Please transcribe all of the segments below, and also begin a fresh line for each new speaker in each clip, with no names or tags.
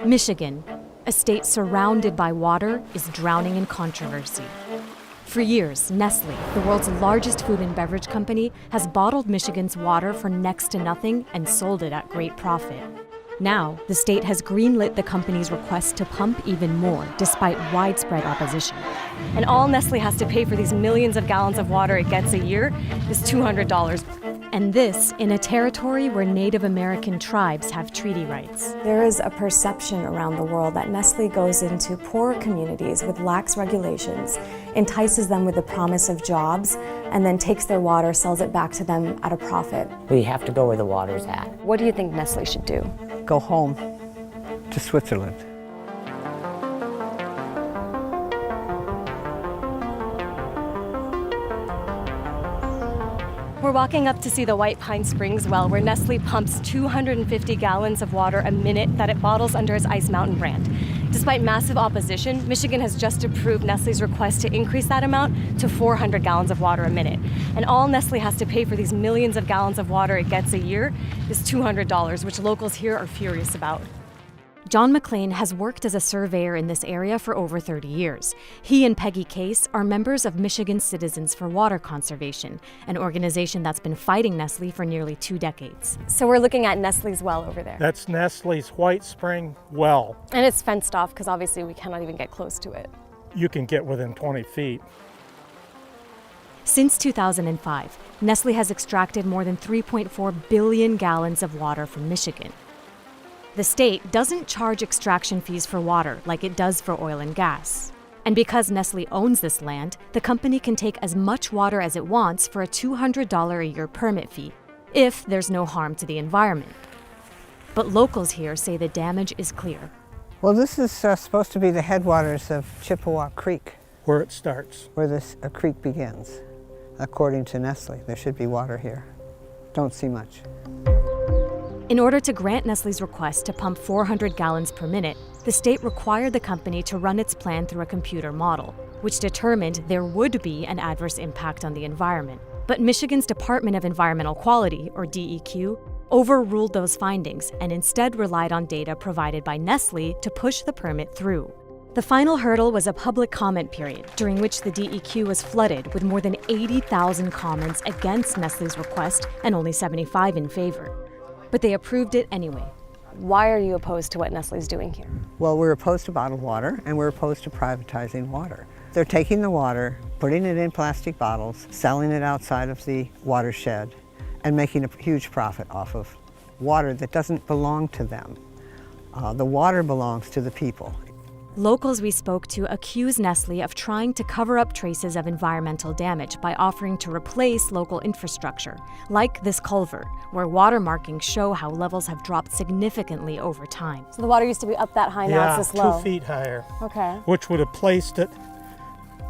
Michigan, a state surrounded by water, is drowning in controversy. For years, Nestle, the world's largest food and beverage company, has bottled Michigan's water for next to nothing and sold it at great profit. Now, the state has greenlit the company's request to pump even more, despite widespread opposition.
And all Nestle has to pay for these millions of gallons of water it gets a year is $200.
And this in a territory where Native American tribes have treaty rights.
There is a perception around the world that Nestle goes into poor communities with lax regulations, entices them with the promise of jobs, and then takes their water, sells it back to them at a profit.
We have to go where the water's at.
What do you think Nestle should do?
Go home to Switzerland.
We're walking up to see the White Pine Springs well, where Nestle pumps 250 gallons of water a minute that it bottles under its Ice Mountain brand. Despite massive opposition, Michigan has just approved Nestle's request to increase that amount to 400 gallons of water a minute. And all Nestle has to pay for these millions of gallons of water it gets a year is $200, which locals here are furious about.
John McLean has worked as a surveyor in this area for over 30 years. He and Peggy Case are members of Michigan Citizens for Water Conservation, an organization that's been fighting Nestle for nearly 2 decades.
So we're looking at Nestle's well over there.
That's Nestle's White Spring well.
And it's fenced off because obviously we cannot even get close to it.
You can get within 20 feet.
Since 2005, Nestle has extracted more than 3.4 billion gallons of water from Michigan. The state doesn't charge extraction fees for water like it does for oil and gas. And because Nestle owns this land, the company can take as much water as it wants for a $200 a year permit fee, if there's no harm to the environment. But locals here say the damage is clear.
Well, this is supposed to be the headwaters of Chippewa Creek,
Where it starts.
where this creek begins. According to Nestle, there should be water here. Don't see much.
In order to grant Nestle's request to pump 400 gallons per minute, the state required the company to run its plan through a computer model, which determined there would be an adverse impact on the environment. But Michigan's Department of Environmental Quality, or DEQ, overruled those findings and instead relied on data provided by Nestle to push the permit through. The final hurdle was a public comment period, during which the DEQ was flooded with more than 80,000 comments against Nestle's request and only 75 in favor. But they approved it anyway.
Why are you opposed to what Nestle's doing here?
Well, we're opposed to bottled water, and we're opposed to privatizing water. They're taking the water, putting it in plastic bottles, selling it outside of the watershed, and making a huge profit off of water that doesn't belong to them. The water belongs to the people.
Locals we spoke to accuse Nestle of trying to cover up traces of environmental damage by offering to replace local infrastructure, like this culvert, where water markings show how levels have dropped significantly over time.
So the water used to be up that high, now it's this low.
2 feet higher.
Okay.
Which would have placed it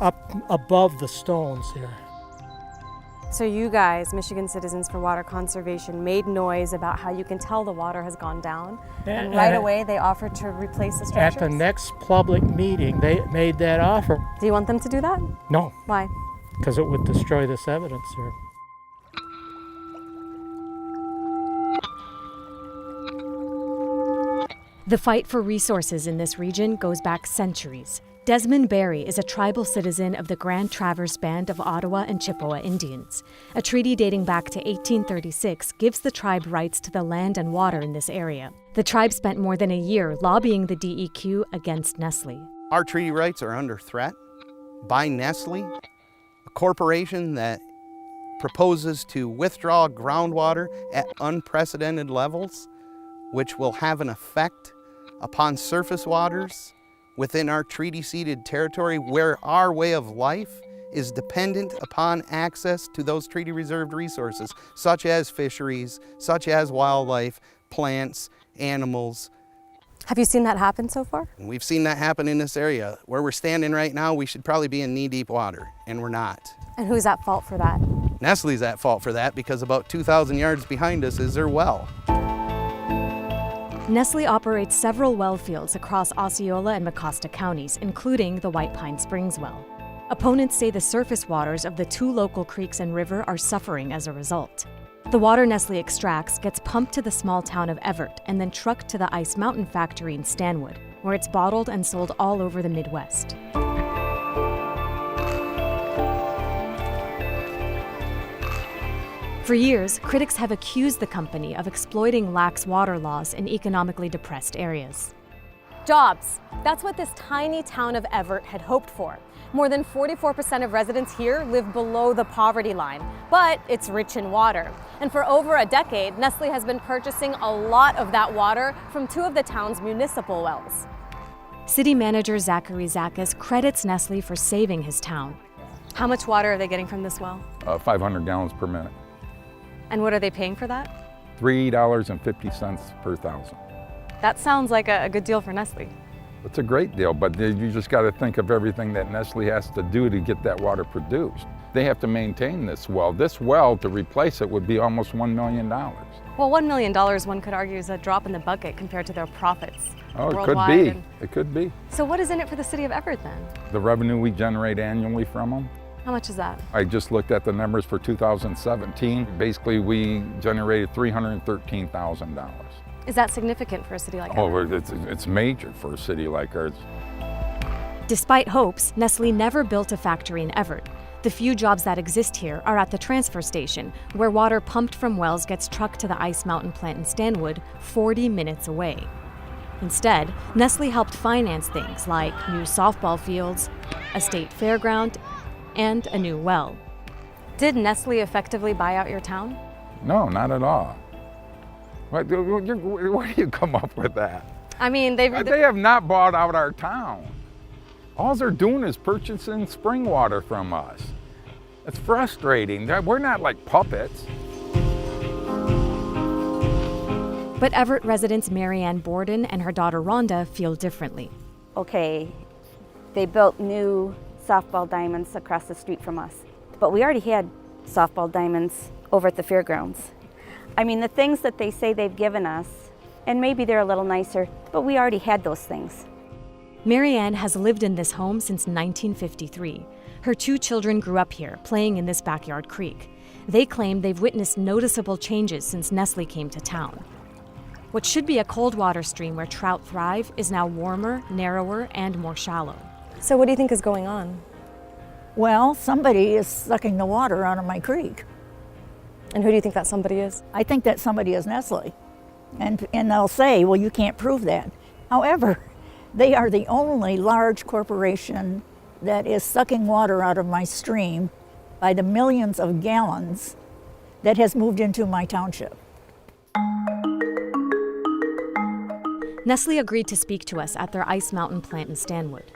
up above the stones here.
So you guys, Michigan Citizens for Water Conservation, made noise about how you can tell the water has gone down. And right away they offered to replace the structures?
At the next public meeting, they made that offer.
Do you want them to do that?
No,
Why?
because it would destroy this evidence here.
The fight for resources in this region goes back centuries. Desmond Barry is a tribal citizen of the Grand Traverse Band of Ottawa and Chippewa Indians. A treaty dating back to 1836 gives the tribe rights to the land and water in this area. The tribe spent more than a year lobbying the DEQ against Nestle.
Our treaty rights are under threat by Nestle, a corporation that proposes to withdraw groundwater at unprecedented levels, which will have an effect upon surface waters within our treaty-ceded territory, where our way of life is dependent upon access to those treaty-reserved resources, such as fisheries, such as wildlife, plants, animals.
Have you seen that happen so far?
And we've seen that happen in this area. Where we're standing right now, we should probably be in knee-deep water, and we're not.
And who's at fault for that?
Nestle's at fault for that because about 2,000 yards behind us is their well.
Nestle operates several well fields across Osceola and Mecosta counties, including the White Pine Springs well. Opponents say the surface waters of the 2 local creeks and river are suffering as a result. The water Nestle extracts gets pumped to the small town of Everett and then trucked to the Ice Mountain factory in Stanwood, where it's bottled and sold all over the Midwest. For years, critics have accused the company of exploiting lax water laws in economically depressed areas.
Jobs. That's what this tiny town of Everett had hoped for. More than 44% of residents here live below the poverty line, but it's rich in water. And for over a decade, Nestle has been purchasing a lot of that water from two of the town's municipal wells.
City manager Zachary Zakis credits Nestle for saving his town.
How much water are they getting from this well?
500 gallons per minute.
And what are they paying for that?
$3.50 per thousand.
That sounds like a good deal for Nestle.
It's a great deal, but you just got to think of everything that Nestle has to do to get that water produced. They have to maintain this well. This well, to replace it, would be almost $1 million.
Well, $1 million, one could argue, is a drop in the bucket compared to their profits.
Oh, it
worldwide.
could be. It could be.
So what is in it for the city of Everett then?
The revenue we generate annually from them.
How much is that?
I just looked at the numbers for 2017. Basically, we generated $313,000.
Is that significant for a city like
Oh,
Everett?
it's major for a city like ours.
Despite hopes, Nestle never built a factory in Everett. The few jobs that exist here are at the transfer station, where water pumped from wells gets trucked to the Ice Mountain plant in Stanwood, 40 minutes away. Instead, Nestle helped finance things like new softball fields, a state fairground, and a new well.
Did Nestle effectively buy out your town?
No, not at all. Where do you come up with that?
I mean,
They have not bought out our town. All they're doing is purchasing spring water from us. It's frustrating. We're not like puppets.
But Everett residents Marianne Borden and her daughter Rhonda feel differently.
Okay, they built new softball diamonds across the street from us, but we already had softball diamonds over at the fairgrounds. I mean, the things that they say they've given us, and maybe they're a little nicer, but we already had those things.
Marianne has lived in this home since 1953. Her two children grew up here, playing in this backyard creek. They claim they've witnessed noticeable changes since Nestle came to town. What should be a cold water stream where trout thrive is now warmer, narrower, and more shallow.
So what do you think is going on?
Well, somebody is sucking the water out of my creek.
And who do you think that somebody is?
I think that somebody is Nestle. And they'll say, well, you can't prove that. However, they are the only large corporation that is sucking water out of my stream by the millions of gallons that has moved into my township.
Nestle agreed to speak to us at their Ice Mountain plant in Stanwood.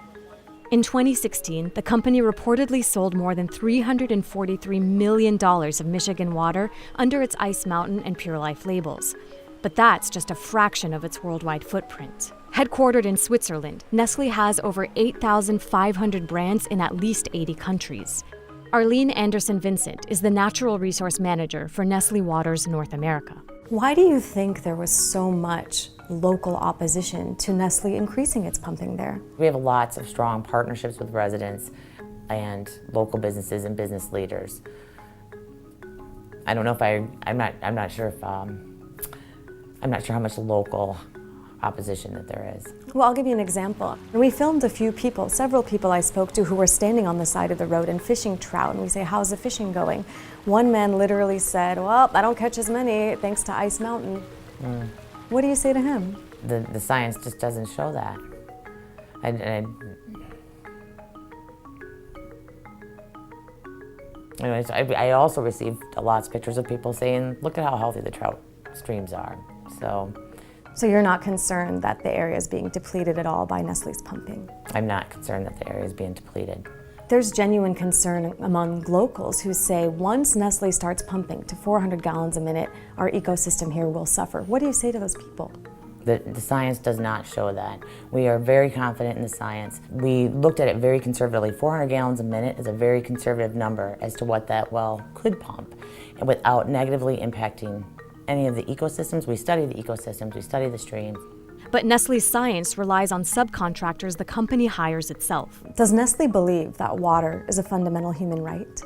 In 2016, the company reportedly sold more than $343 million of Michigan water under its Ice Mountain and Pure Life labels. But that's just a fraction of its worldwide footprint. Headquartered in Switzerland, Nestle has over 8,500 brands in at least 80 countries. Arlene Anderson-Vincent is the Natural Resource Manager for Nestle Waters North America.
Why do you think there was so much local opposition to Nestle increasing its pumping there?
We have lots of strong partnerships with residents and local businesses and business leaders. I don't know if I'm not sure how much local opposition that there is.
Well, I'll give you an example. We filmed several people I spoke to who were standing on the side of the road and fishing trout, and we say, how's the fishing going? One man literally said, well, I don't catch as many thanks to Ice Mountain. What do you say to him?
The science just doesn't show that. Anyways, I also received lots of pictures of people saying, look at how healthy the trout streams are.
So you're not concerned that the area is being depleted at all by Nestle's pumping?
I'm not concerned that the area is being depleted.
There's genuine concern among locals who say once Nestle starts pumping to 400 gallons a minute, our ecosystem here will suffer. What do you say to those people?
The science does not show that. We are very confident in the science. We looked at it very conservatively. 400 gallons a minute is a very conservative number as to what that well could pump, and without negatively impacting any of the ecosystems. We study the ecosystems, we study the streams.
But Nestle's science relies on subcontractors the company hires itself.
Does Nestle believe that water is a fundamental human right?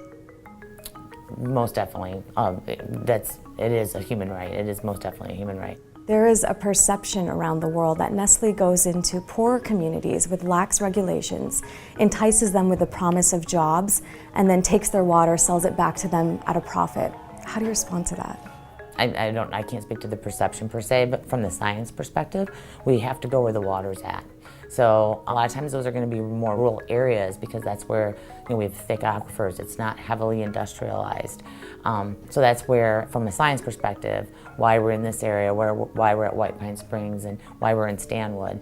Most definitely. It is a human right. It is most definitely a human right.
There is a perception around the world that Nestle goes into poorer communities with lax regulations, entices them with the promise of jobs, and then takes their water, sells it back to them at a profit. How do you respond to that?
I can't speak to the perception per se, but from the science perspective, we have to go where the water's at. So a lot of times those are going to be more rural areas because that's where we have thick aquifers. It's not heavily industrialized. So that's where, from a science perspective, why we're in this area, why we're at White Pine Springs, and why we're in Stanwood.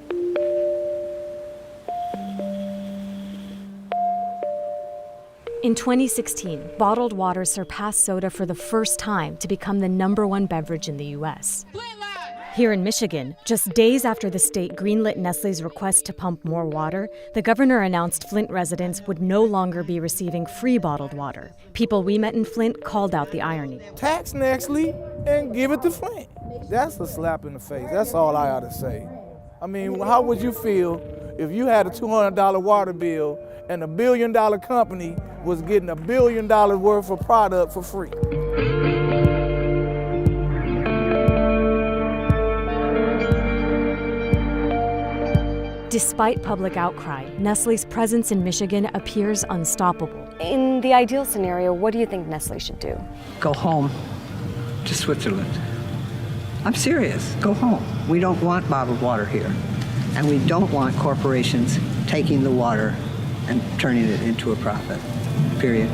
In 2016, bottled water surpassed soda for the first time to become the #1 beverage in the U.S. Here in Michigan, just days after the state greenlit Nestle's request to pump more water, the governor announced Flint residents would no longer be receiving free bottled water. People we met in Flint called out the irony.
Tax Nestle and give it to Flint. That's a slap in the face. That's all I ought to say. I mean, how would you feel if you had a $200 water bill and $1 billion company was getting $1 billion worth of product for free?
Despite public outcry, Nestle's presence in Michigan appears unstoppable.
In the ideal scenario, what do you think Nestle should do?
Go home to Switzerland. I'm serious. Go home. We don't want bottled water here. And we don't want corporations taking the water and turning it into a profit. Period.